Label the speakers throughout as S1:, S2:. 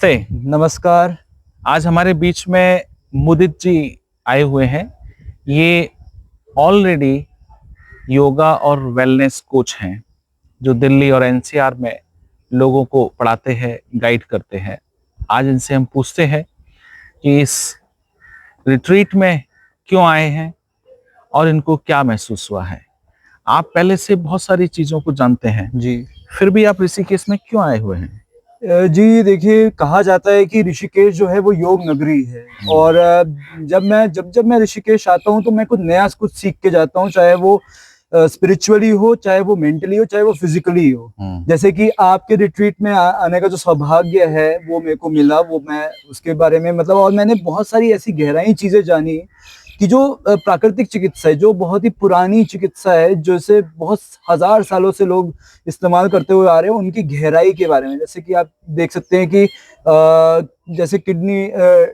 S1: नमस्ते।
S2: नमस्कार।
S1: आज हमारे बीच में मुदित जी आए हुए हैं। ये ऑलरेडी योगा और वेलनेस कोच हैं, जो दिल्ली और एनसीआर में लोगों को पढ़ाते हैं, गाइड करते हैं। आज इनसे हम पूछते हैं कि इस रिट्रीट में क्यों आए हैं और इनको क्या महसूस हुआ है। आप पहले से बहुत सारी चीज़ों को जानते हैं,
S2: जी।
S1: फिर भी आप ऋषिकेश में क्यों आए हुए हैं?
S2: जी देखिए, कहा जाता है कि ऋषिकेश जो है वो योग नगरी है और जब मैं ऋषिकेश आता हूँ तो मैं कुछ नया कुछ सीख के जाता हूँ, चाहे वो स्पिरिचुअली हो, चाहे वो मेंटली हो, चाहे वो फिजिकली हो। जैसे कि आपके रिट्रीट में आने का जो सौभाग्य है वो मेरे को मिला, वो मैं उसके बारे में मतलब और मैंने बहुत सारी ऐसी गहराई चीजें जानी कि जो प्राकृतिक चिकित्सा है, जो बहुत ही पुरानी चिकित्सा है, जैसे बहुत हजार सालों से लोग इस्तेमाल करते हुए आ रहे हैं, उनकी गहराई के बारे में। जैसे कि आप देख सकते हैं कि जैसे किडनी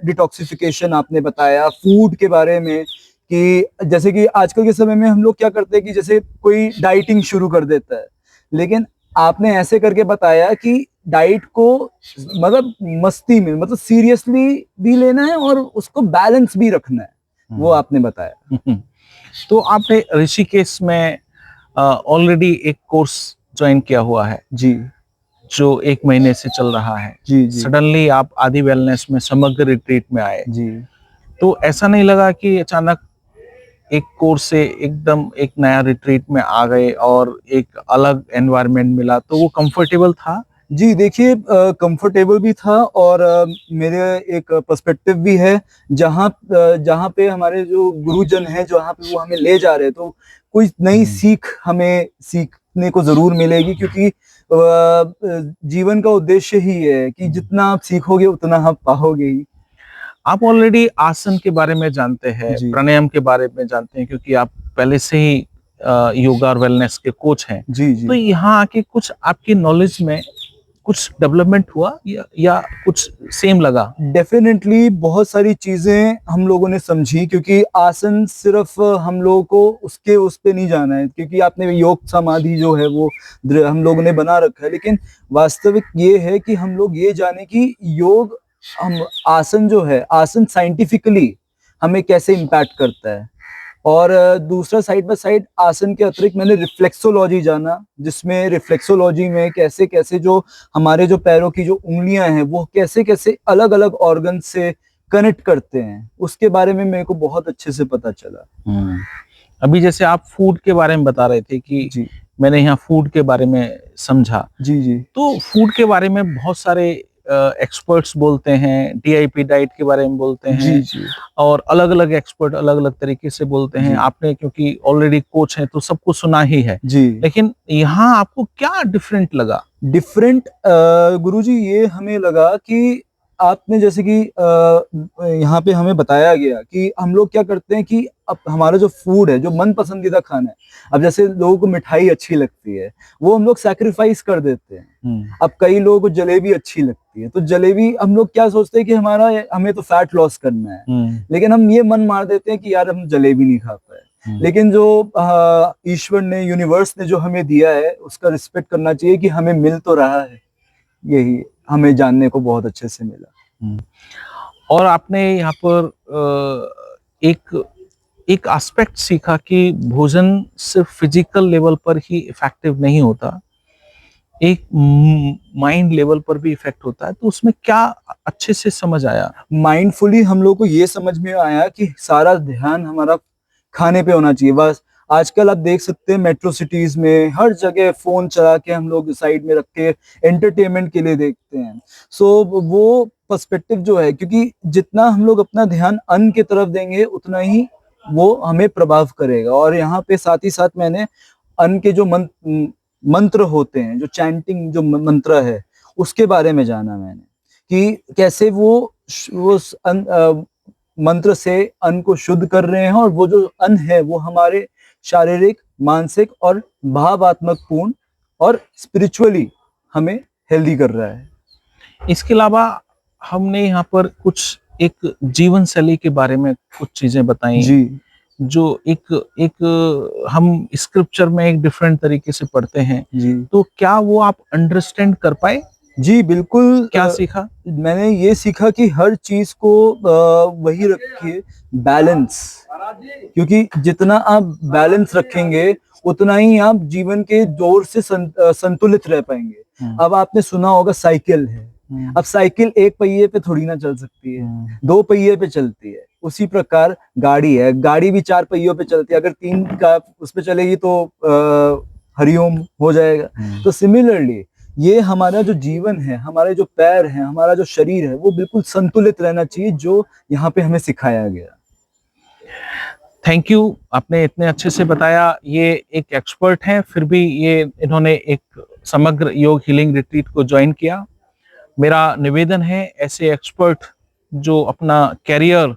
S2: डिटॉक्सिफिकेशन आपने बताया, फूड के बारे में कि जैसे कि आजकल के समय में हम लोग क्या करते हैं कि जैसे कोई डाइटिंग शुरू कर देता है, लेकिन आपने ऐसे करके बताया कि डाइट को मतलब मस्ती में, मतलब सीरियसली भी लेना है और उसको बैलेंस भी रखना है, वो आपने बताया।
S1: तो आपने ऋषिकेश में ऑलरेडी एक कोर्स ज्वाइन किया हुआ है,
S2: जी
S1: जो 1 महीने से चल रहा है।
S2: जी जी
S1: सडनली आप आदि वेलनेस में समग्र रिट्रीट में आए,
S2: जी।
S1: तो ऐसा नहीं लगा कि अचानक एक कोर्स से एकदम एक नया रिट्रीट में आ गए और एक अलग एनवायरनमेंट मिला, तो वो कंफर्टेबल था?
S2: जी देखिए, कंफर्टेबल भी था और मेरे एक पर्सपेक्टिव भी है, जहाँ पे हमारे जो गुरुजन हैं, जहाँ पे वो हमें ले जा रहे हैं, तो कोई नई सीख हमें सीखने को जरूर मिलेगी, क्योंकि जीवन का उद्देश्य ही है कि जितना आप सीखोगे उतना आप पाओगे ही।
S1: आप ऑलरेडी आसन के बारे में जानते हैं,
S2: जी
S1: प्राणायाम के बारे में जानते हैं, क्योंकि आप पहले से ही योगा और वेलनेस के कोच हैं।
S2: जी जी।
S1: तो यहाँ आके कुछ आपकी नॉलेज में कुछ डेवलपमेंट हुआ या कुछ सेम लगा?
S2: डेफिनेटली बहुत सारी चीजें हम लोगों ने समझी, क्योंकि आसन सिर्फ हम लोगों को उसके उस पे नहीं जाना है, क्योंकि आपने योग समाधि जो है वो हम लोगों ने बना रखा है, लेकिन वास्तविक ये है कि हम लोग ये जाने कि योग, हम आसन जो है, आसन साइंटिफिकली हमें कैसे इम्पैक्ट करता है। और दूसरा साइड बाय साइड आसन के अतिरिक्त मैंने रिफ्लेक्सोलॉजी जाना, जिसमें रिफ्लेक्सोलॉजी में कैसे कैसे जो हमारे जो पैरों की जो उंगलियां हैं वो कैसे कैसे अलग अलग ऑर्गन से कनेक्ट करते हैं, उसके बारे में मेरे को बहुत अच्छे से पता चला।
S1: अभी जैसे आप फूड के बारे में बता रहे थे कि
S2: जी
S1: मैंने यहाँ फूड के बारे में समझा,
S2: जी जी
S1: तो फूड के बारे में बहुत सारे एक्सपर्ट्स बोलते हैं, डीआईपी डाइट के बारे में बोलते
S2: जी
S1: हैं
S2: जी
S1: और अलग-अलग एक्सपर्ट अलग-अलग तरीके से बोलते हैं।
S2: जी
S1: आपने क्योंकि ऑलरेडी कोच हैं तो सब कुछ सुना ही है।
S2: जी।
S1: लेकिन यहाँ आपको क्या डिफरेंट लगा?
S2: डिफरेंट गुरुजी ये हमें लगा कि आपने जैसे कि यहाँ पे हमें बताया गया कि हम लोग क्या करते हैं कि अब हमारा जो फूड है, जो मन पसंदीदा खाना है, अब जैसे लोगों को मिठाई अच्छी लगती है, वो हम लोग सैक्रिफाइस कर देते हैं। अब कई लोगों को जलेबी अच्छी लगती है, तो जलेबी हम लोग क्या सोचते हैं कि हमें तो फैट लॉस करना है, लेकिन हम ये मन मार देते हैं कि यार हम जलेबी नहीं खा पाए। लेकिन जो ईश्वर ने, यूनिवर्स ने जो हमें दिया है, उसका रिस्पेक्ट करना चाहिए कि हमें मिल तो रहा है। यही हमें जानने को बहुत अच्छे से मिला।
S1: और आपने यहाँ पर एक एक एस्पेक्ट सीखा कि भोजन सिर्फ फिजिकल लेवल पर ही इफेक्टिव नहीं होता, एक माइंड लेवल पर भी इफेक्ट होता है। तो उसमें क्या अच्छे से समझ आया?
S2: माइंडफुली हम लोग को ये समझ में आया कि सारा ध्यान हमारा खाने पे होना चाहिए। बस आजकल आप देख सकते हैं मेट्रो सिटीज में हर जगह फोन चला के हम लोग साइड में रख के एंटरटेनमेंट के लिए देखते हैं। सो वो पर्सपेक्टिव जो है, क्योंकि जितना हम लोग अपना ध्यान अन्न की तरफ देंगे उतना ही वो हमें प्रभाव करेगा। और यहाँ पे साथ ही साथ मैंने अन्न के जो मंत्र होते हैं, जो चैंटिंग जो मंत्र है, उसके बारे में जाना मैंने कि कैसे वो मंत्र से अन्न को शुद्ध कर रहे हैं, और वो जो अन्न है वो हमारे शारीरिक, मानसिक और भावात्मक पूर्ण और स्पिरिचुअली हमें हेल्दी कर रहा है।
S1: इसके अलावा हमने यहाँ पर कुछ एक जीवन शैली के बारे में कुछ चीजें बताई,
S2: जी
S1: जो एक एक हम स्क्रिप्चर में एक डिफरेंट तरीके से पढ़ते हैं।
S2: जी
S1: तो क्या वो आप अंडरस्टैंड कर पाए?
S2: जी बिल्कुल।
S1: क्या सीखा?
S2: मैंने ये सीखा कि हर चीज को वही रखिए, बैलेंस। क्योंकि जितना आप बैलेंस रखेंगे उतना ही आप जीवन के दौर से संतुलित रह पाएंगे। अब आपने सुना होगा साइकिल है, अब साइकिल एक पहिए पे थोड़ी ना चल सकती है, दो पहिए पे चलती है। उसी प्रकार गाड़ी है, गाड़ी भी चार पहियों पे चलती है, अगर तीन का उस पे चलेगी तो हरिओम हो जाएगा। तो सिमिलरली ये हमारा जो जीवन है, हमारे जो पैर हैं, हमारा जो शरीर है, वो बिल्कुल संतुलित रहना चाहिए, जो यहाँ पे हमें सिखाया गया।
S1: थैंक यू, आपने इतने अच्छे से बताया। ये एक एक्सपर्ट हैं, फिर भी ये इन्होंने एक समग्र योग हीलिंग रिट्रीट को ज्वाइन किया। मेरा निवेदन है ऐसे एक्सपर्ट जो अपना कैरियर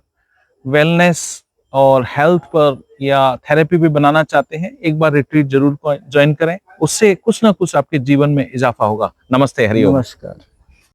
S1: वेलनेस और हेल्थ पर या थेरेपी भी बनाना चाहते हैं, एक बार रिट्रीट जरूर ज्वाइन करें, उससे कुछ ना कुछ आपके जीवन में इजाफा होगा। नमस्ते, हरिओम।
S2: नमस्कार।